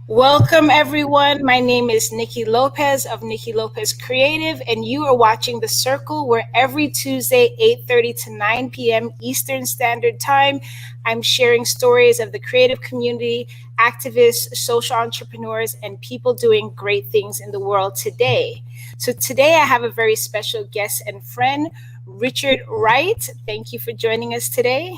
Welcome, everyone. My name is Niki Lopez of Niki Lopez Creative, and you are watching The Circle, where every Tuesday, 8:30 to 9 p.m. Eastern Standard Time, I'm sharing stories of the creative community, activists, social entrepreneurs, and people doing great things in the world today. So today I have a very special guest and friend, Richard Wright. Thank you for joining us today.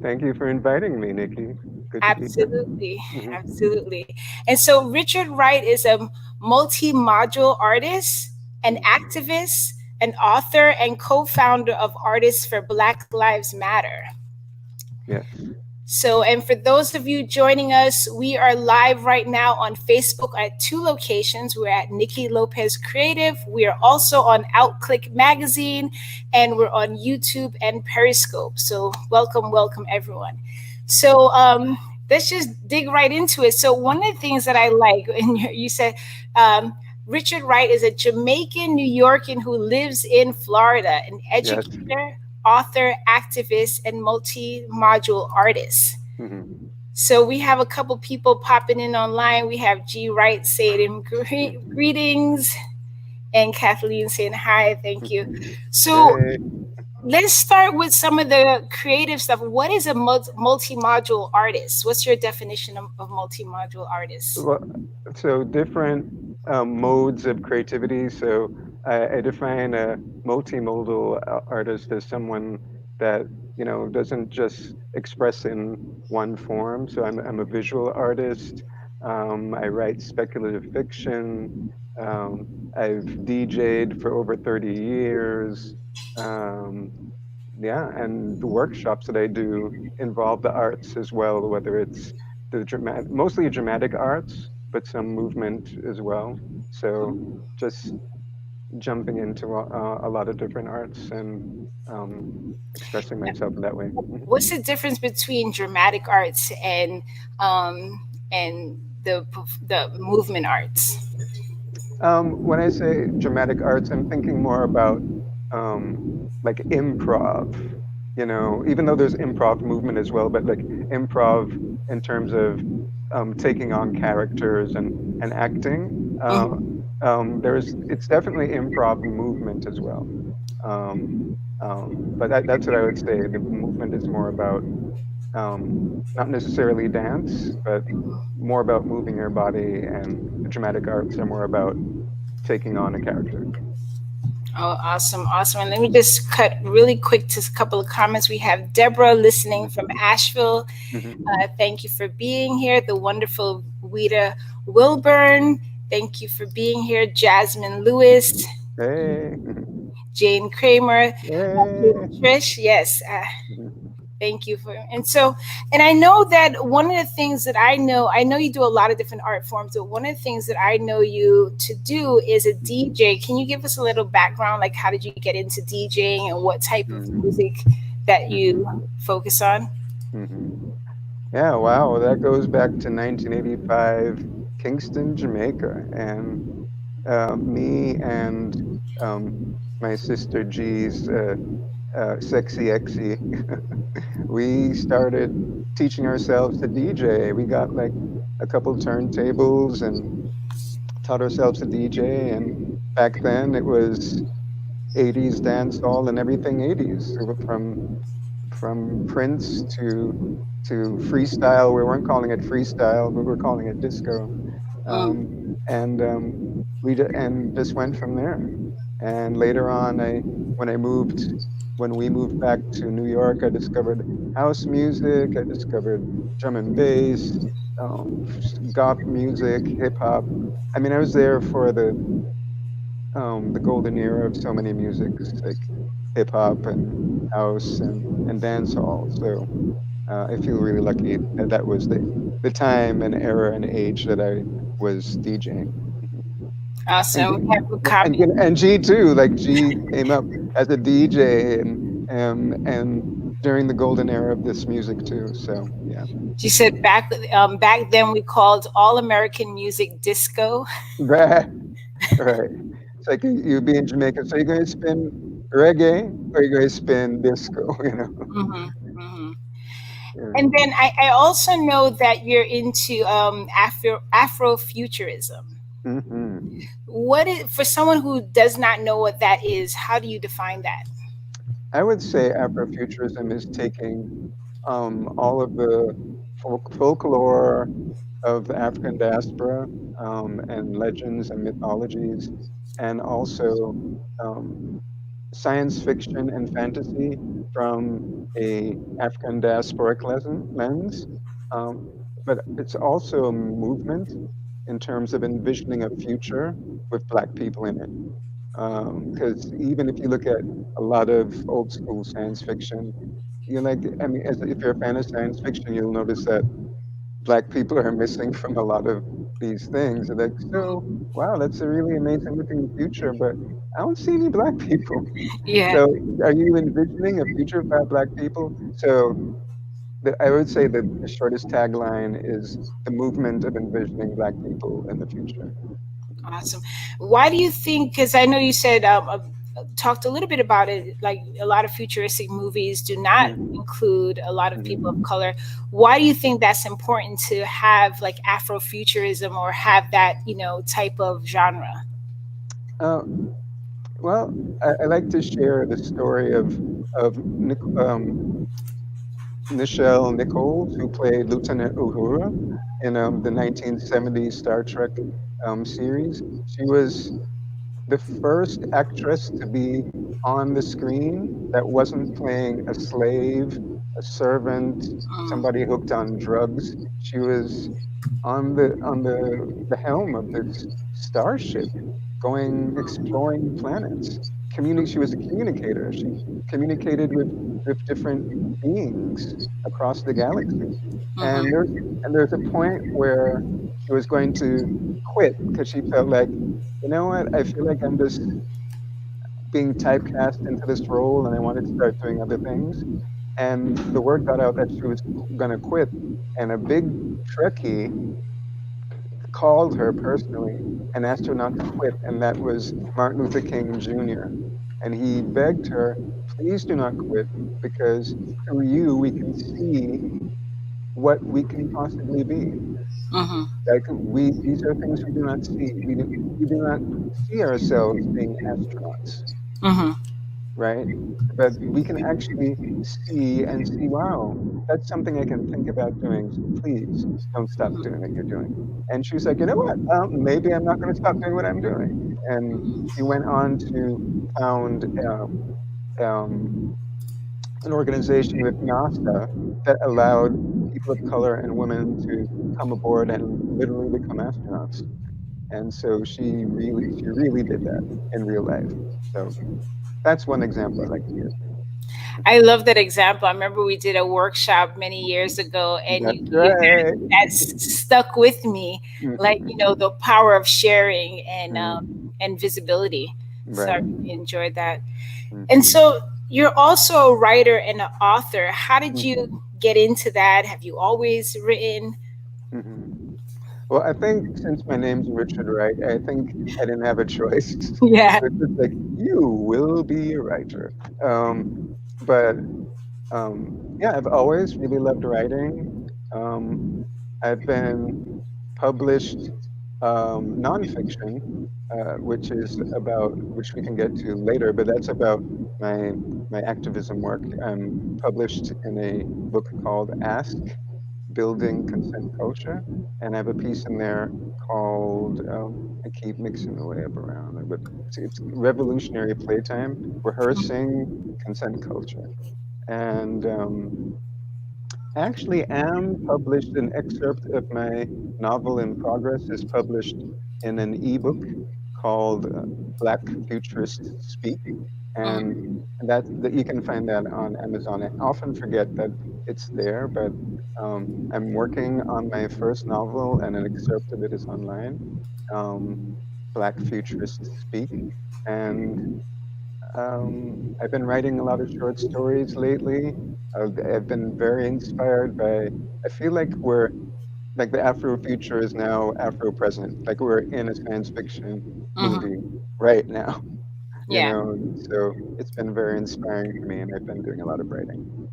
Thank you for inviting me, Nikki. Good to Absolutely, be here. absolutely. And so Richard Wright is a multi-module artist, an activist, an author, and co-founder of Artists for Black Lives Matter. Yes. So, and for those of you joining us, we are live right now on Facebook at 2 locations. We're at Niki Lopez Creative. We are also on Outclick Magazine, and we're on YouTube and Periscope. So welcome, welcome everyone. So let's just dig right into it. So one of the things that I like, and you said, Richard Wright is a Jamaican New Yorker who lives in Florida, an educator, yes, author, activist, and multi-module artist. Mm-hmm. So we have a couple people popping in online. We have G. Wright saying greetings, and Kathleen saying hi. Thank you. So let's start with some of the creative stuff. What is a multi-module artist? What's your definition of multi-module artist? Well, so different modes of creativity. So I define a multimodal artist as someone that, you know, doesn't just express in one form. So I'm a visual artist. I write speculative fiction. I've DJ'd for over 30 years. Yeah, and the workshops that I do involve the arts as well, whether it's the mostly dramatic arts, but some movement as well. So just jumping into a lot of different arts and expressing myself in that way. What's the difference between dramatic arts and the movement arts? When I say dramatic arts, I'm thinking more about like improv, you know, even though there's improv movement as well, but like improv in terms of taking on characters and acting. It's definitely improv movement as well. But that's what I would say. The movement is more about not necessarily dance, but more about moving your body, and the dramatic arts are more about taking on a character. Oh, awesome, awesome. And let me just cut really quick to a couple of comments. We have Deborah listening from Asheville. Thank you for being here. The wonderful Weta Wilburn. Thank you for being here. Jasmine Lewis. Hey. Jane Kramer. Hey. Trish, yes. Thank you for, and I know that one of the things that I know you do a lot of different art forms, but one of the things that I know you to do is a DJ. Can you give us a little background? Like, how did you get into DJing and what type of music that you focus on? Yeah, wow. That goes back to 1985, Kingston, Jamaica. And me and my sister G's Sexy Exy, we started teaching ourselves to DJ. We got like a couple turntables and taught ourselves to DJ. And back then it was 80s dance hall and everything 80s. From Prince to freestyle. We weren't calling it freestyle, we were calling it disco. And just went from there. And later on, when we moved back to New York, I discovered house music. I discovered drum and bass, goth music, hip hop. I mean, I was there for the golden era of so many musics, like hip hop and house and dance hall. So I feel really lucky that was the time and era and age that I was DJing. Awesome. And G too. Like G came up as a DJ and during the golden era of this music too. So yeah. She said back then we called all American music disco. Right. It's like you be in Jamaica. So you're going to spin reggae, or you're going to spin disco, you know. Hmm. Hmm. Yeah. And then I also know that you're into Afrofuturism. Hmm. What is, for someone who does not know what that is, how do you define that? I would say Afrofuturism is taking all of the folklore of the African diaspora, and legends and mythologies, and also um, science fiction and fantasy from a African diasporic lens. Um, but it's also a movement in terms of envisioning a future with Black people in it. Because even if you look at a lot of old school science fiction, you're like, I mean, if you're a fan of science fiction, you'll notice that Black people are missing from a lot of these things. And like, so, wow, that's a really amazing looking future, but I don't see any Black people. Yeah. So, are you envisioning a future without Black people? So, I would say that the shortest tagline is the movement of envisioning Black people in the future. Awesome. Why do you think? Because I know you said talked a little bit about it. Like a lot of futuristic movies do not Hmm. include a lot of people of Hmm. color. Why do you think that's important to have like Afrofuturism or have that type of genre? Uh, well, I like to share the story of Nichelle Nichols, who played Lieutenant Uhura in the 1970s Star Trek series. She was the first actress to be on the screen that wasn't playing a slave, a servant, Mm, somebody hooked on drugs. She was on the helm of this starship, going exploring planets. She was a communicator. She communicated with different beings across the galaxy. And mm-hmm, there's a point where she was going to quit because she felt like, you know what, I feel like I'm just being typecast into this role and I wanted to start doing other things. And the word got out that she was going to quit. And a big Trekkie called her personally and asked her not to quit. And that was Martin Luther King Jr. And he begged her, please do not quit, because through you we can see what we can possibly be. mm-hmm, Like these are things we do not see. We do not see ourselves being astronauts, mm-hmm, right? But we can actually see, wow, that's something I can think about doing. So please don't stop doing what you're doing. And she was like, you know what? Maybe I'm not going to stop doing what I'm doing. And she went on to found um, an organization with NASA that allowed people of color and women to come aboard and literally become astronauts. And so she really did that in real life. So that's one example I like to give. I love that example. I remember we did a workshop many years ago, and That's that, right. stuck with me. Like Hmm. the power of sharing Hmm. and visibility. So I Right. really enjoyed that. And Hmm. so you're also a writer and an author. How did you Hmm. get into that? Have you always written? Hmm. Well, I think since my name's Richard Wright, I think I didn't have a choice. Yeah. It's just like, you will be a writer. Um, but yeah, I've always really loved writing. Um, I've been published nonfiction, which we can get to later, but that's about my my activism work. I'm published in a book called Ask, Building Consent Culture, and I have a piece in there called I keep mixing the way up around it, but it's revolutionary playtime, rehearsing consent culture, and I actually am published. An excerpt of my novel in progress is published in an ebook called Black Futurists Speak, and Mhm. that you can find that on Amazon. I often forget that it's there, but I'm working on my first novel, and an excerpt of it is online. Um, Black Futurists Speak, and I've been writing a lot of short stories lately. I've been very inspired by. I feel like we're like the Afro future is now Afro present. Like we're in a science fiction movie Mhm. right now. Yeah. So it's been very inspiring for me, and I've been doing a lot of writing.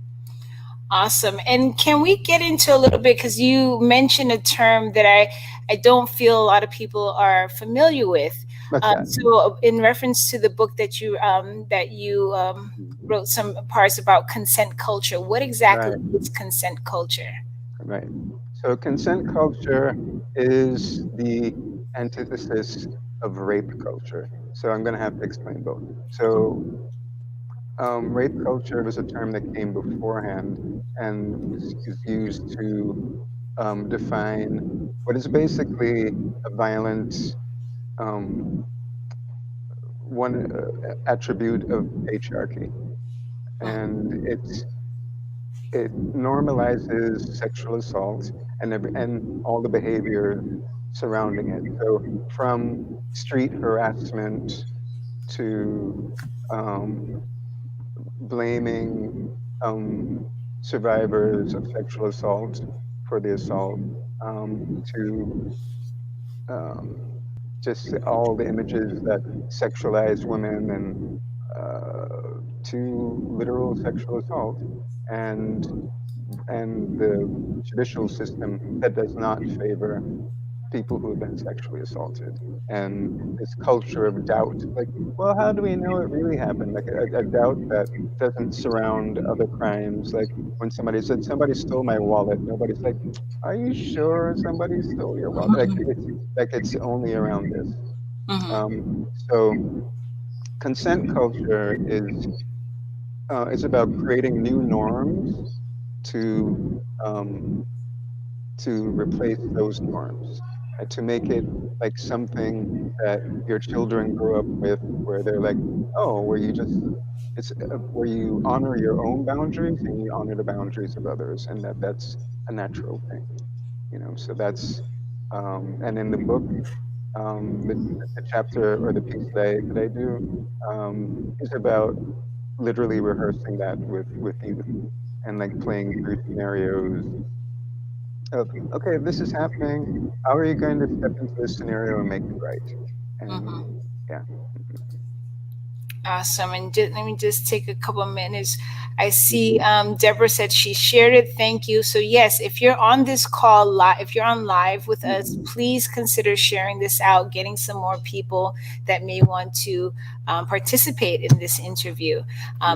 Awesome. And can we get into a little bit because you mentioned a term that I don't feel a lot of people are familiar with. What's that? So, in reference to the book that you Mhm. wrote some parts about consent culture, what exactly Right, is consent culture? right. So consent culture is the antithesis of rape culture. So I'm going to have to explain both. So rape culture was a term that came beforehand and is used to define what is basically a violent um, one attribute of patriarchy, and it normalizes sexual assault and all the behavior surrounding it. So from street harassment to um, blaming um, survivors of sexual assault for the assault, to um, just all the images that sexualize women, and to literal sexual assault, and the judicial system that does not favor people who have been sexually assaulted, and this culture of doubt, like, well, how do we know it really happened? Like a doubt that doesn't surround other crimes. Like when somebody said somebody stole my wallet, nobody's like, are you sure somebody stole your wallet? Like it's only around this. Hmm. um, so consent culture is about creating new norms to um, replace those norms, to make it like something that your children grow up with, where they're like, oh, where you just it's where you honor your own boundaries and you honor the boundaries of others, and that's a natural thing, So that's and in the book, the chapter or the piece that I do is about literally rehearsing that with youth, and like playing through scenarios of, okay, if this is happening, how are you going to step into this scenario and make it right? And Hmm. yeah. Awesome. And just, let me just take a couple of minutes. I see Mhm. Deborah said she shared it. Thank you. So, yes, if you're on this call live, if you're on live with us, Mhm. please consider sharing this out, getting some more people that may want to participate in this interview.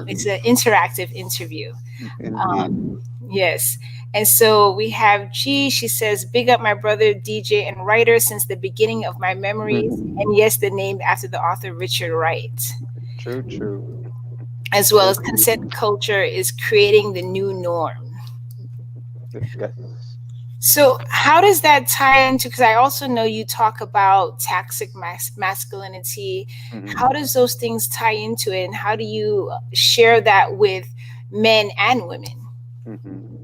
It's Mhm. an interactive interview. Indeed. Yes. And so we have G. She says, big up my brother, DJ and writer since the beginning of my memories. Mhm. And yes, the name after the author, Richard Wright. True, true. As well as Indeed. consent culture is creating the new norm. Yes. So, how does that tie into? Because I also know you talk about toxic masculinity. Hmm. How does those things tie into it, and how do you share that with men and women? Hmm.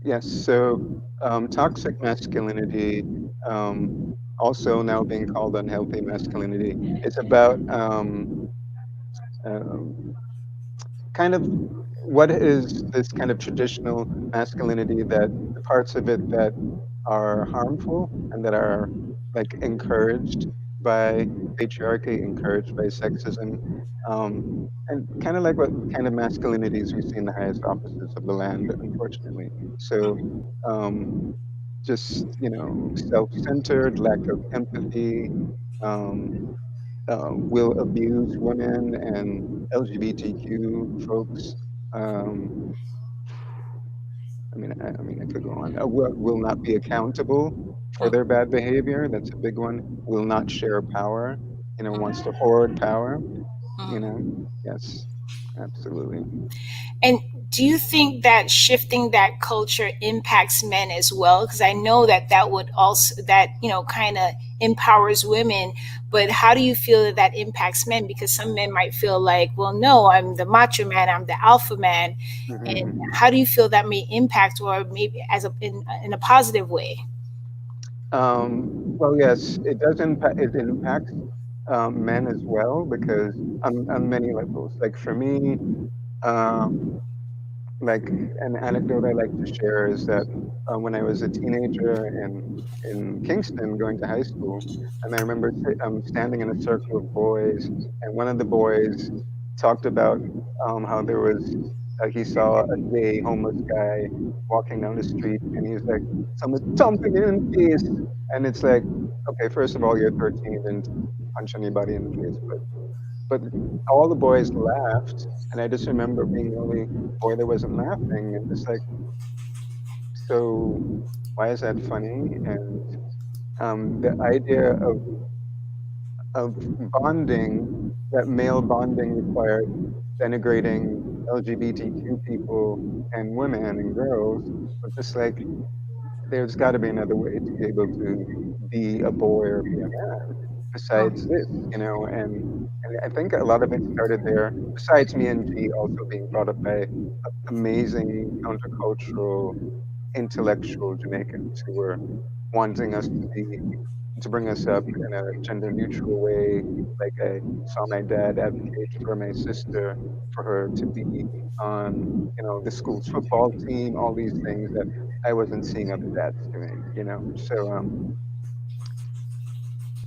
Yes. So toxic masculinity, um, also now being called unhealthy masculinity, is about um, kind of what is this kind of traditional masculinity, that the parts of it that are harmful and that are like encouraged by patriarchy, encouraged by sexism, um, and kind of like what kind of masculinities we see in the highest offices of the land, unfortunately. So um, just self-centered, lack of empathy, um, will abuse women and LGBTQ folks. Um, I could go on. Will not be accountable for their bad behavior. That's a big one. Will not share power. Wants to hoard power. You know. Yes, absolutely. And do you think that shifting that culture impacts men as well? Because I know that that would also that kind of empowers women, but how do you feel that that impacts men? Because some men might feel like, well, no, I'm the macho man, I'm the alpha man, and Hmm. how do you feel that may impact, or maybe in a positive way? Well, yes, it does impact. It impacts men as well, because on many levels. Like for me, um, like an anecdote I like to share is that when I was a teenager in Kingston going to high school, and I remember standing in a circle of boys, and one of the boys talked about how there was he saw a gay homeless guy walking down the street, and he's like, "Someone jumping in the face," and it's like, okay, first of all, you're 13 and punch anybody in the face, but all the boys laughed, and I just remember being the only boy that wasn't laughing, and it's like, so why is that funny? And the idea of bonding, that male bonding required denigrating LGBTQ people and women and girls, was just like, there's got to be another way to be able to be a boy or be a man besides this, you know, and I think a lot of it started there, besides me and G also being brought up by amazing countercultural intellectual Jamaicans who were wanting us to bring us up in a gender neutral way. Like I saw my dad advocate for my sister for her to be on, you know, the school's football team, all these things that I wasn't seeing other dads doing, you know. So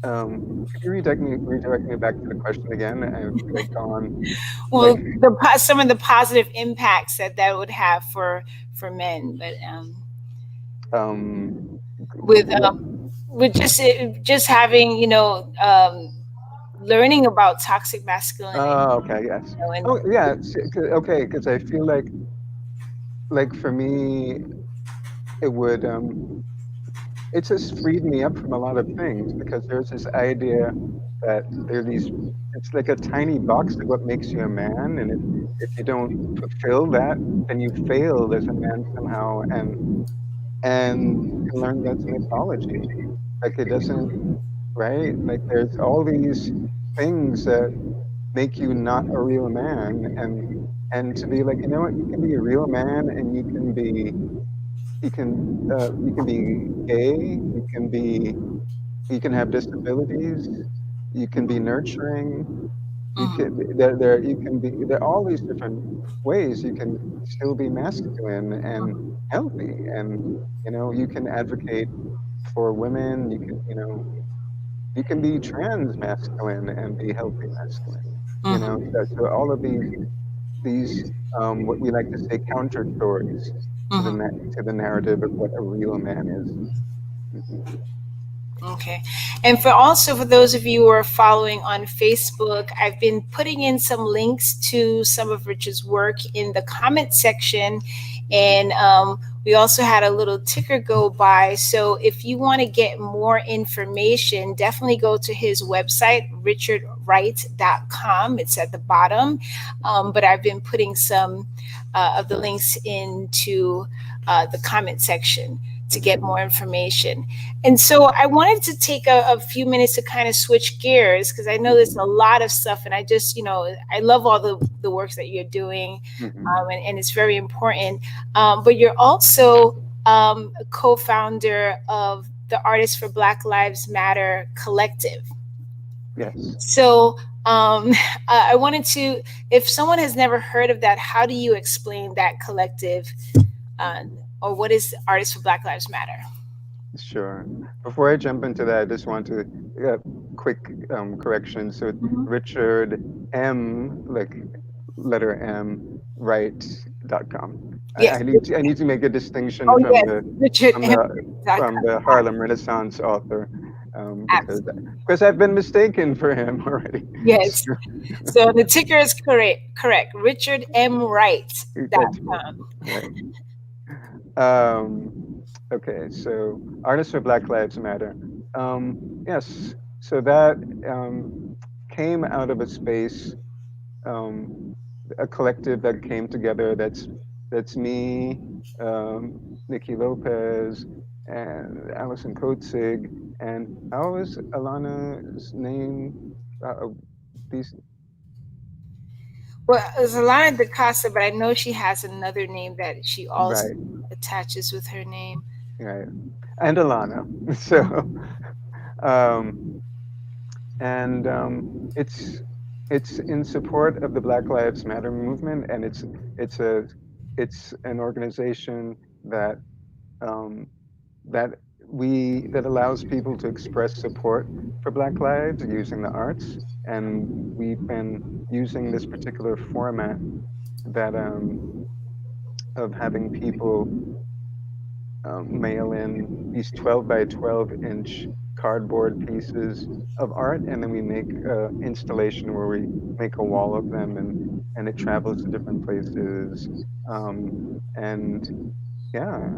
could you redirect me back to the question again? I've like gone Well, like some of the positive impacts that that would have for men, but um with what just having learning about toxic masculinity, oh okay, yes. and Oh yeah, okay, because I feel like for me it would it just freed me up from a lot of things because there's this idea that there are these it's like a tiny box of what makes you a man, and if you don't fulfill that, then you failed as a man somehow, and you can learn that's mythology. Like it doesn't, right? Like there's all these things that make you not a real man, and to be like, you know what, you can be a real man, and you can be gay, you can have disabilities, you can be nurturing, you mhm, can you can be there are all these different ways you can still be masculine and healthy, and you know you can advocate for women, you can, you know, you can be trans masculine and be healthy masculine, you know. mhm, So all of these what we like to say counter stories to mhm. to the narrative of what a real man is. Hmm. Okay. And for also for those of you who are following on Facebook, I've been putting in some links to some of Richard's work in the comment section. And we also had a little ticker go by. So if you want to get more information, definitely go to his website, richardwright.com. It's at the bottom. But I've been putting some of the links into the comment section to get Hmm. more information. And so I wanted to take a few minutes to kind of switch gears because I know there's Hmm. a lot of stuff, and I just, I love all the works that you're doing, Hmm. and it's very important. But you're also a co-founder of the Artists for Black Lives Matter collective. Yes. So I wanted to, if someone has never heard of that, how do you explain that collective, uh, or what is Artists for Black Lives Matter? Sure. Before I jump into that, I just want to quick correction. So Richard M, like letter M, Wright.com. Yes. I need to make a distinction Oh yes, Richard from M. the from the Harlem Renaissance author, Absolutely. because I've been mistaken for him already. Yes. So So the ticker is correct. Correct. Richard M. Wright. that's right. .com. Right. Um, okay, so Artists for Black Lives Matter. Yes, so that came out of a space, um, a collective that came together. That's me, Niki Lopez, and Alison Kotzig, and how was Alana's name? Uh, these Well, there's Alana DaCosta, but I know she has another name that she also right, attaches with her name. right, and Alana. So. Um, and it's in support of the Black Lives Matter movement, and it's a it's an organization that um, that that allows people to express support for Black lives using the arts, and we've been using this particular format that of having people mail in these 12 by 12-inch cardboard pieces of art, and then we make an installation where we make a wall of them, and it travels to different places. Um, and yeah,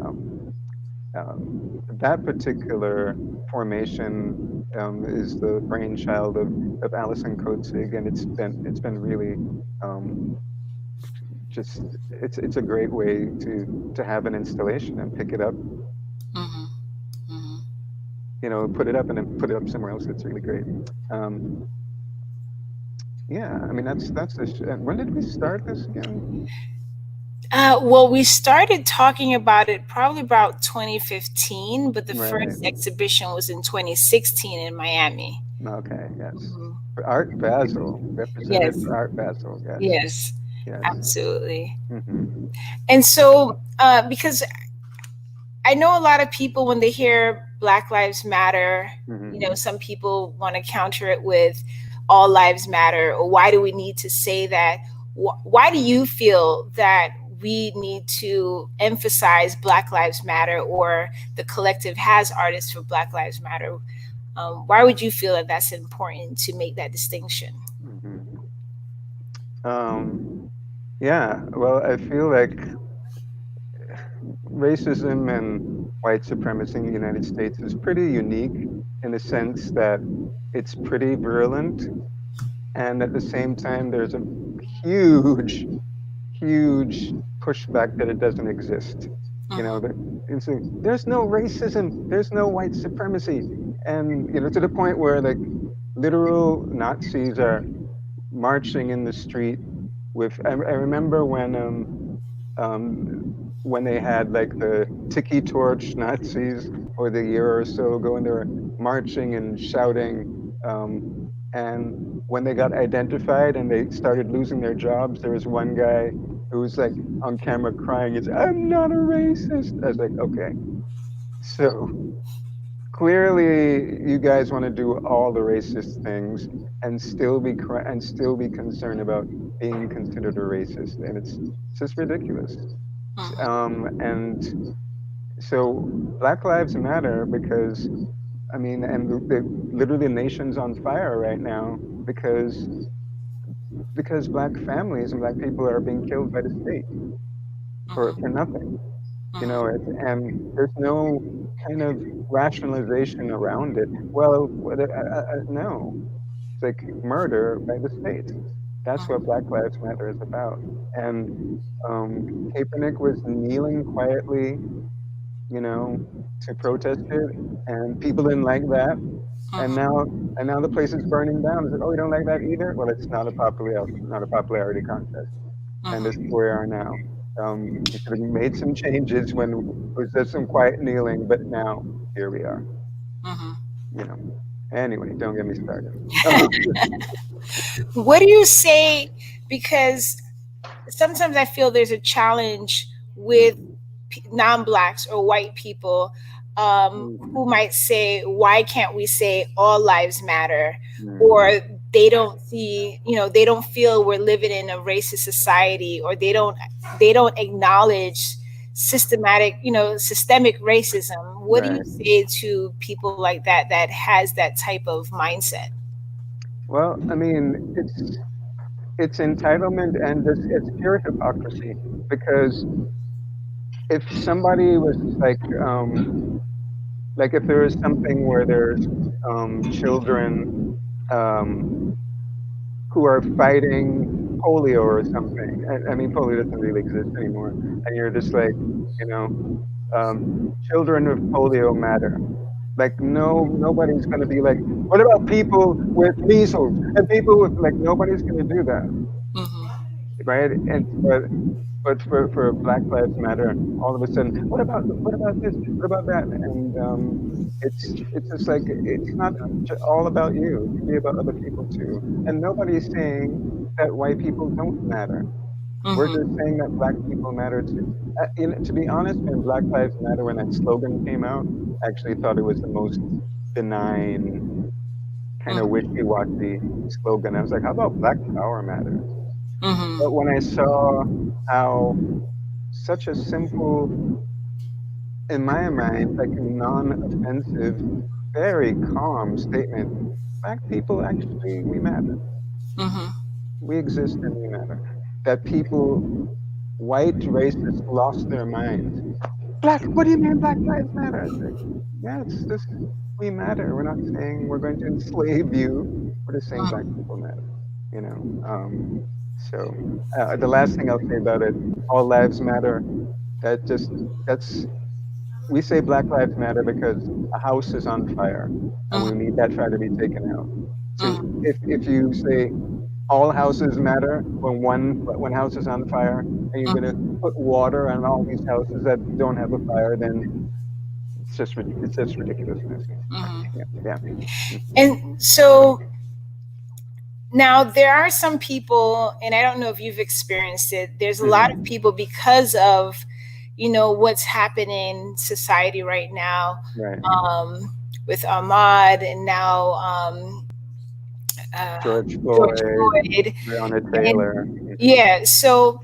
that particular formation is the brainchild of Alison Kotzig, and it's been really um, just it's a great way to have an installation and pick it up, Mm-hmm. Mm-hmm. put it up and then put it up somewhere else. It's really great. Um, yeah, I mean that's this. When did we start this again? Well, we started talking about it probably about 2015, but the Right. first exhibition was in 2016 in Miami. Okay. Yes. Mhm. For Art Basel, representative Yes, for Art Basel. Yes. yes, Yes. absolutely. Hmm. And so, because I know a lot of people, when they hear Black Lives Matter, Hmm. some people want to counter it with all lives matter, or why do we need to say that? Why do you feel that we need to emphasize Black Lives Matter, or the collective has artists for Black Lives Matter? Why would you feel that that's important to make that distinction? Hmm. Um, yeah. Well, I feel like racism and white supremacy in the United States is pretty unique in the sense that it's pretty virulent, and at the same time, there's a huge, huge pushback that it doesn't exist. You know, Mm-hmm. that there's no racism, there's no white supremacy, and to the point where like literal Nazis are marching in the street with. I remember um, when they had like the Tiki Torch Nazis or the year or so ago, and they were marching and shouting. Um, and when they got identified and they started losing their jobs, there was one guy who was like on camera crying. He's, "I'm not a racist." I was like, okay, so clearly you guys want to do all the racist things and still be concerned about being considered a racist, and it's just ridiculous. And so Black Lives Matter because I mean, and literally the nation's on fire right now because black families and black people are being killed by the state for Mm-hmm. nothing. Mm-hmm. And there's no kind of rationalization around it. Well, no, it's like murder by the state. That's what Black Lives Matter is about. And Kaepernick was kneeling quietly, you know, to protest it, and people didn't like that. And now, Mm-hmm. and now the place is burning down. Is it? Oh, you don't like that either? Well, it's not a popularity contest, and this is Mm-hmm. where we are now. You should have made some changes when it was just some quiet kneeling, but now here we are. Mm-hmm. You know. Anyway, don't get me started. Oh, What do you say? Because sometimes I feel there's a challenge with mm, non-blacks or white people, mm, who might say, "Why can't we say all lives matter?" mm, Or they don't see, they don't feel we're living in a racist society, or they don't acknowledge systemic racism. What do you right. say to people like that has that type of mindset? Well, I mean, it's entitlement and it's pure hypocrisy because if somebody was like if there is something where there's children um, who are fighting polio or something. I mean, polio doesn't really exist anymore, and you're just like, you know, um, children with polio matter. Like nobody's going to be like, what about people with measles and people with like nobody's going to do that, Mm-hmm. right? And but for Black Lives Matter, all of a sudden, what about this? What about that? And it's just like it's not all about you. It can be about other people too. And nobody's saying that white people don't matter. We're just Mm-hmm. saying that Black people matter too. To be honest, when Black Lives Matter, when that slogan came out, I actually thought it was the most benign, kind of Mm-hmm. wishy-washy slogan. I was like, how about Black Power matters? But Mm-hmm. when I saw how such a simple, in my mind, like a non-offensive, very calm statement, Black people actually, we matter. Mm-hmm. We exist and we matter. That people, white racists, lost their minds. Black, what do you mean Black Lives Matter? It's like, yeah, it's just, we matter. We're not saying we're going to enslave you. We're just saying Black Mm-hmm. people matter, you know? So the last thing I'll say about it, all lives matter. That just, that's, we say Black Lives Matter because a house is on fire and we need that fire to be taken out. So Mm-hmm. if you say all houses matter when house is on fire and you're going to Mm-hmm. put water on all these houses that don't have a fire, then it's just ridiculousness. Mm-hmm. Yeah, yeah. Mm, And so now there are some people, and I don't know if you've experienced it. There's a lot of mhm. people because of, what's happening in society right now, Right. um, with Ahmad and now uh, George George Floyd, Floyd, Breonna and Taylor. yeah, so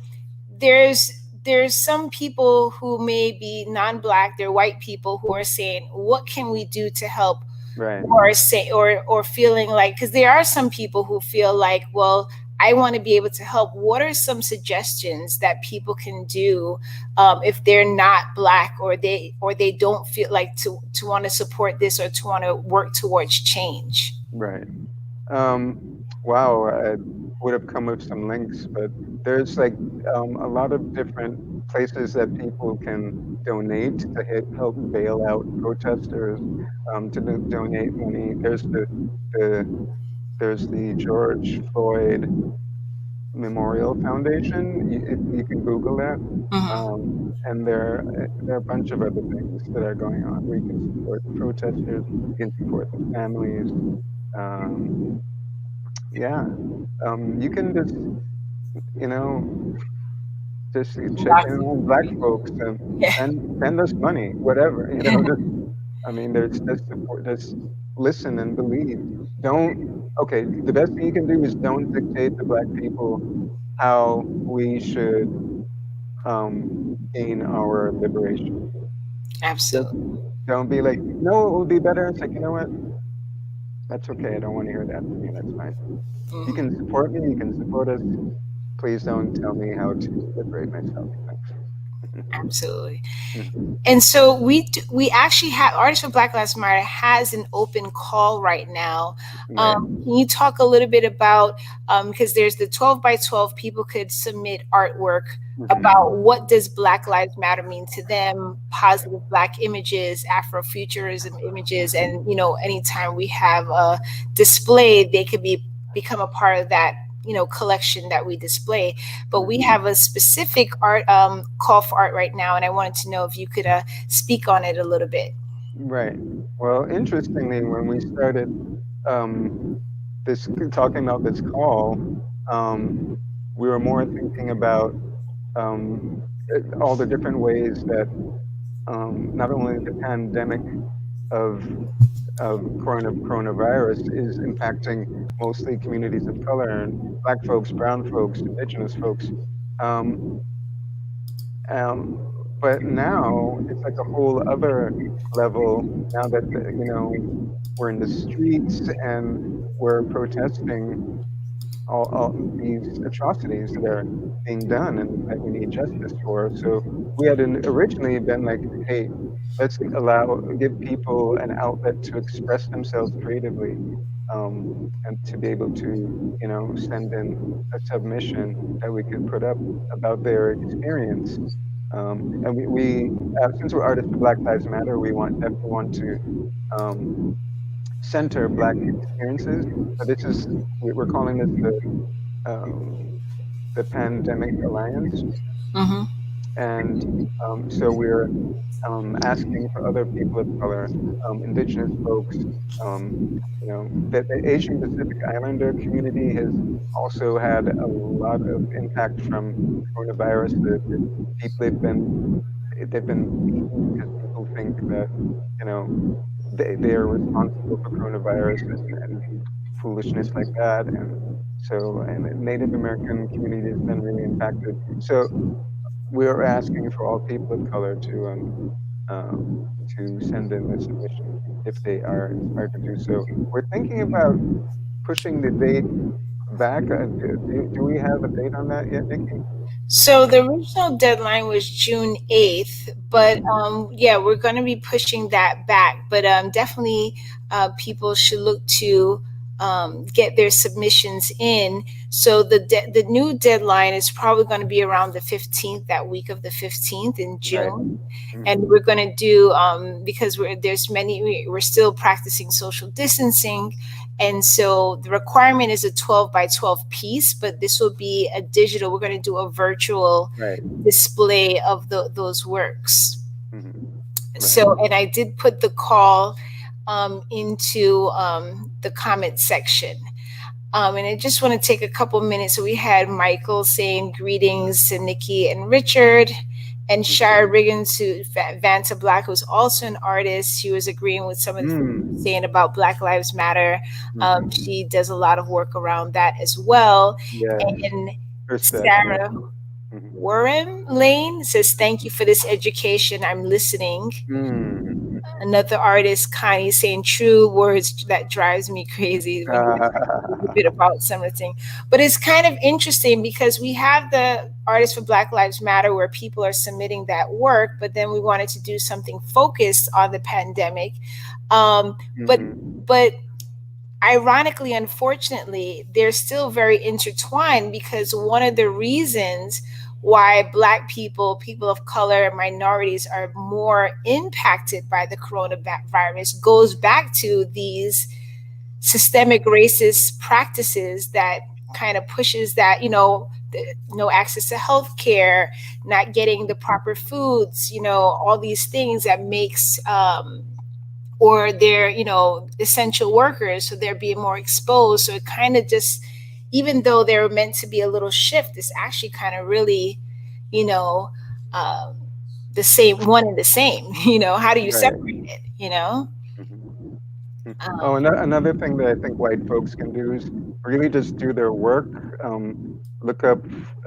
there's there's some people who may be non-black, they're white people who are saying, what can we do to help, Right, or feeling like, because there are some people who feel like, well, I want to be able to help. What are some suggestions that people can do, if they're not black, or they don't feel like to want to support this or to want to work towards change? right. Um, wow, I would have come with some links, but there's like a lot of different places that people can donate to help bail out protesters, to donate money. The there's the George Floyd Memorial Foundation. You can Google that, um, Mm-hmm. and there are a bunch of other things that are going on where you can support the protesters, you can support the families. Um, yeah, you can just you know just check in on Black folks and Yeah. send us money, whatever. Just I mean, there's just support, just listen and believe. Don't Okay. The best thing you can do is don't dictate to Black people how we should um, gain our liberation. Just Absolutely. don't be like, no, it would be better. It's like, you know what? That's okay. I don't want to hear that from you. That's fine. You can Mhm. support me. You can support us. Please don't tell me how to liberate myself. Thanks. Absolutely. Mhm. And so we actually have Artists for Black Lives Matter has an open call right now. Right. Can you talk a little bit about, because there's the 12 by 12, people could submit artwork Hmm. about what does Black Lives Matter mean to them, positive Black images, Afrofuturism images, and anytime we have a display, they could become a part of that collection that we display. But we Hmm. have a specific art, call for art right now, and I wanted to know if you could speak on it a little bit. Right. Well, interestingly, when we started um, this talking about this call, um, we were more thinking about um, all the different ways that not only the pandemic of coronavirus is impacting mostly communities of color and Black folks, brown folks, indigenous folks. Um, um, but now it's like a whole other level. Now that we're in the streets and we're protesting all these atrocities that are being done and that we need justice for. So we had originally been like, hey, let's give people an outlet to express themselves creatively, and to be able to, send in a submission that we could put up about their experience. And since we're artists of Black Lives Matter, we definitely want to um, center Black experiences. So we're calling this um, the Pandemic Alliance. Mm-hmm. and so we're asking for other people of color, indigenous folks. Um, the Asian Pacific Islander community has also had a lot of impact from coronavirus. The people they've been beaten because people think that you know they are responsible for coronavirus and foolishness like that. And so, and the Native American community has been really impacted. So we're asking for all people of color um, to send in a submission if they are inspired to do so. We're thinking about pushing the date back. Do we have a date on that yet, Nikki? So the original deadline was June 8th, but Hmm. yeah, we're going to be pushing that back. But definitely people should look to get their submissions in. So the new deadline is probably going to be around the 15th, that week of the 15th in Right. June. And Hmm. we're going to do, because we're still practicing social distancing, and so the requirement is a 12 by 12 piece, but this will be a digital. We're going to do a virtual Right. display of those works. Hmm. Right. So, and I did put the call into the comment section. And I just want to take a couple minutes. So we had Michael saying greetings to Nikki and Richard, and Hmm. Shara Riggins, Vanta Black, who's also an artist. She was agreeing with some of the things we were Mm. saying about Black Lives Matter. Hmm. She does a lot of work around that as well. Yes. And Her statue. Sarah Hmm. Warren Lane says, "Thank you for this education. I'm listening." Mm. Another artist, Connie, saying true words that drives me crazy when you a bit about some of the things. But it's kind of interesting because we have the Artists for Black Lives Matter where people are submitting that work, but then we wanted to do something focused on the pandemic. Um, but Hmm. but ironically, unfortunately, they're still very intertwined, because one of the reasons why Black people, people of color, minorities are more impacted by the coronavirus goes back to these systemic racist practices that kind of pushes that, no access to health care, not getting the proper foods, all these things that makes or they're, essential workers, so they're being more exposed. So it kind of just, even though they're meant to be a little shift, it's actually kind of really, you know um, the same, one and the same. How do you Right. separate it, you know Hmm. Oh, um, another thing that I think white folks can do is really just do their work. Um, Look up.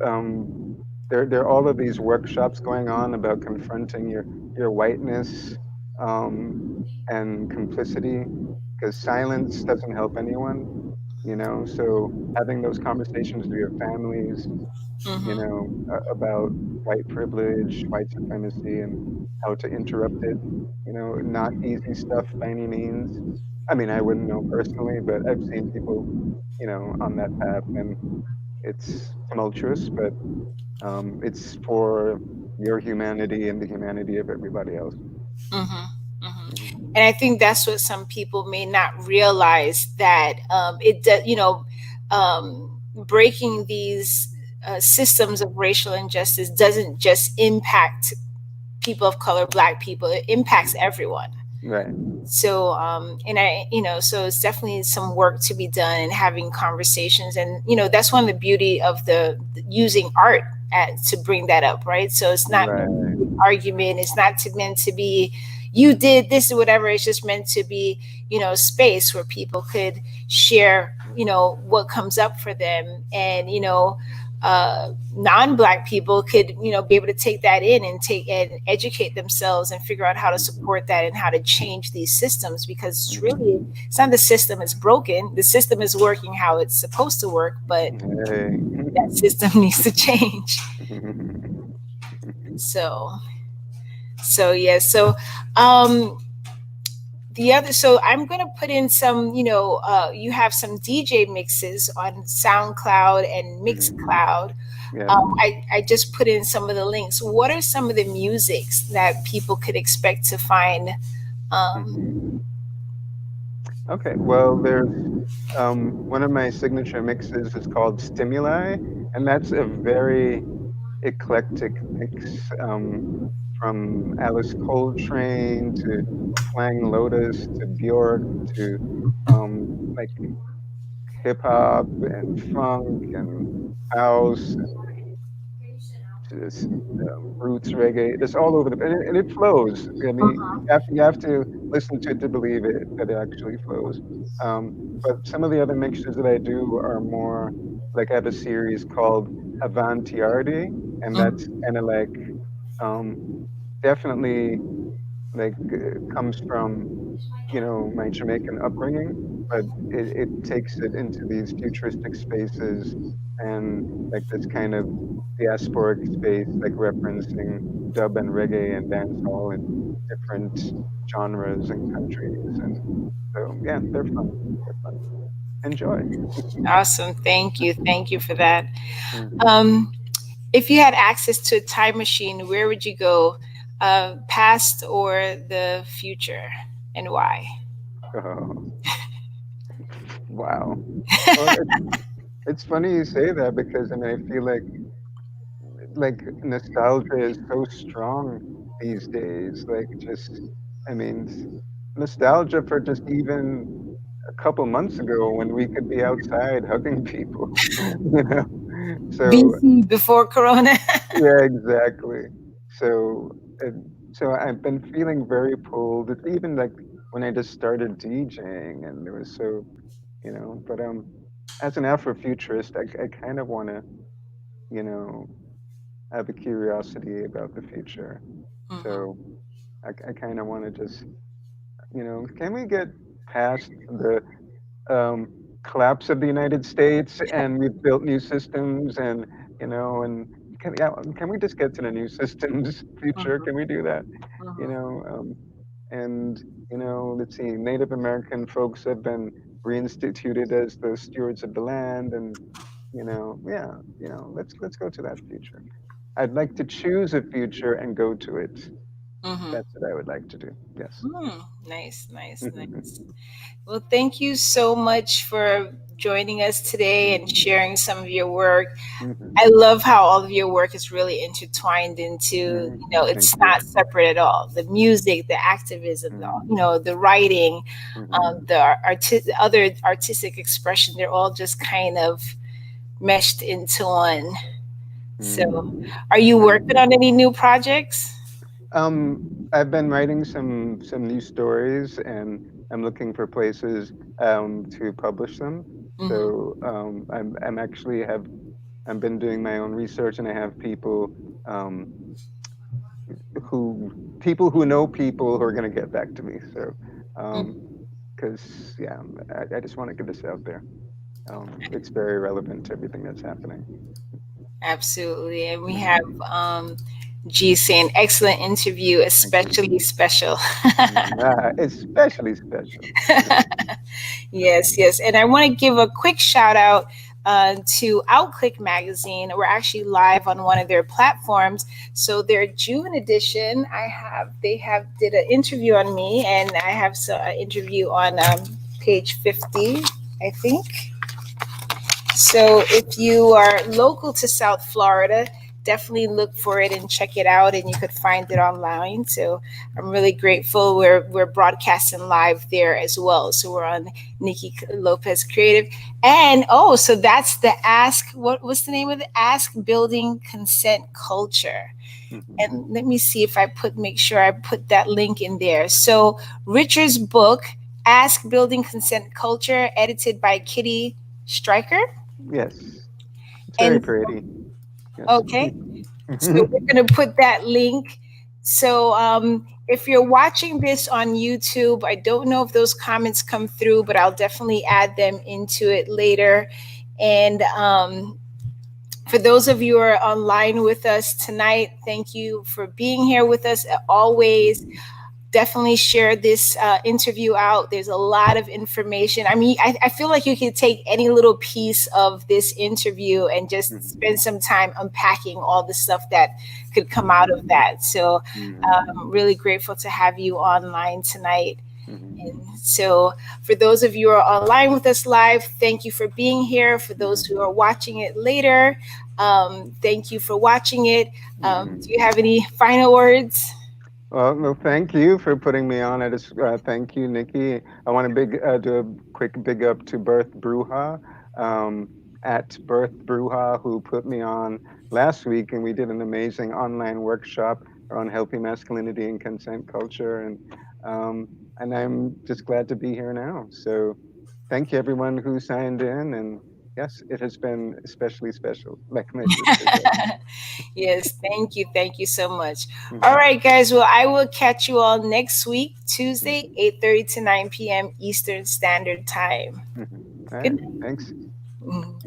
Um, there are all of these workshops going on about confronting your whiteness um, and complicity, because silence doesn't help anyone. So having those conversations with your families, about white privilege, white supremacy, and how to interrupt it. Not easy stuff by any means. I mean, I wouldn't know personally, but I've seen people, on that path, and it's tumultuous, but it's for your humanity and the humanity of everybody else. mhm, mhm. Hmm. And I think that's what some people may not realize, that it does, breaking these systems of racial injustice doesn't just impact people of color, Black people. It impacts everyone. Right, So and I so it's definitely some work to be done, and having conversations. And that's one of the beauty of the using art to bring that up, right? So it's not meant to right. be an argument, it's not meant to be you did this or whatever. It's just meant to be, space where people could share, what comes up for them. And non-Black people could, be able to take that in and take and educate themselves and figure out how to Hmm. support that and how to change these systems. Because Hmm. it's not the system is broken, the system is working how it's supposed to work, but Hey. that system needs to change. So yeah, so um so I'm going to put in some, you have some DJ mixes on SoundCloud and Hmm. Mixcloud. Yes. I just put in some of the links. What are some of the musics that people could expect to find? Hmm. um, Okay. Well, there's one of my signature mixes is called Stimuli, and that's a very eclectic mix, from Alice Coltrane to Flying Lotus to Bjork to like hip hop and funk and house to this roots reggae. It's all over and it flows. I mean, you have to listen to it to believe it that it actually flows. Um, but some of the other mixtures that I do are more like I have a series called Avantiardi, and that's kind of like um, definitely like comes from my Jamaican upbringing, but it takes it into these futuristic spaces and like this kind of diasporic space, like referencing dub and reggae and dancehall in different genres and countries. And so, yeah, they're fun. They're fun. Enjoy. Awesome. Thank you. Thank you for that. Hmm. Um, if you had access to a time machine, where would you go? Past or the future, and why? Oh, wow. Well, it's funny you say that because I mean I feel like nostalgia is so strong these days. Like just, I mean, nostalgia for just even a couple months ago when we could be outside hugging people, you know. So BC, before Corona. yeah, exactly. So so I've been feeling very pulled. It's even like when I just started DJing, and it was so, But as an Afrofuturist, I kind of want to, you know, have a curiosity about the future. Mhm. So I kind of want to just, can we get past the um, collapse of the United States and we've built new systems and can we just get to the new systems future? Mhm. Can we do that? You Mhm. know, and let's see, Native American folks have been reinstituted as the stewards of the land, and yeah, let's go to that future. I'd like to choose a future and go to it. Mhm. That's what I would like to do. Yes. Nice, nice, Hmm. nice. Well, thank you so much for joining us today and sharing some of your work. Hmm. I love how all of your work is really intertwined into, Hmm. Thank it's you. not separate at all. The music, the activism, Hmm. the writing, Hmm. the other artistic expression, they're all just kind of meshed into one. So, Hmm. are you Right. working on any new projects? Um, I've been writing some new stories, and I'm looking for places to publish them. Mm-hmm. So I'm actually have I've been doing my own research, and I have um, who people who know people who are going to get back to me. So because yeah, I just want to get this out there. It's very relevant to everything that's happening. Absolutely. And we have Hmm. G saying, excellent interview, Thank you. especially special. Especially special. Yes, yes. And I want to give a quick shout out to Outclick Magazine. We're actually live on one of their platforms. So their June edition, they have did an interview on me, and I have an interview on page 50, I think. So if you are local to South Florida, definitely look for it and check it out, and you could find it online. So I'm really grateful. We're broadcasting live there as well. So we're on Niki Lopez Creative, and so that's the Ask. What's the name of the Ask Building Consent Culture? Hmm. And let me see if make sure I put that link in there. So Richard's book, Ask Building Consent Culture, edited by Kitty Stryker. Yes, it's very And pretty. Yes. okay, so we're going to put that link. So if you're watching this on YouTube, I don't know if those comments come through, but I'll definitely add them into it later. And for those of you who are online with us tonight, thank you for being here with us always. Definitely share this interview out. There's a lot of information. I mean, I feel like you could take any little piece of this interview and just Mhm. spend some time unpacking all the stuff that could come out of that. So Mhm. I'm really grateful to have you online tonight. Mhm. And so, for those of you who are online with us live, thank you for being here. For those who Mhm. are watching it later, Thank you for watching it. Mhm. Do you have any final words? Well, no, thank you for putting me on. Thank you, Nikki. I want to do a quick big up to Birth Bruja, um, at Birth Bruja, who put me on last week, and we did an amazing online workshop on healthy masculinity and consent culture, um, and I'm just glad to be here now. So, thank you everyone who signed in, and yes, it has been especially special, like my sister said. Yes, thank you. Thank you so much. All Hmm. right, guys. Well, I will catch you all next week, Tuesday, Hmm. 8:30 to 9 p.m. Eastern Standard Time. Hmm. All Good right, night. thanks. Mhm.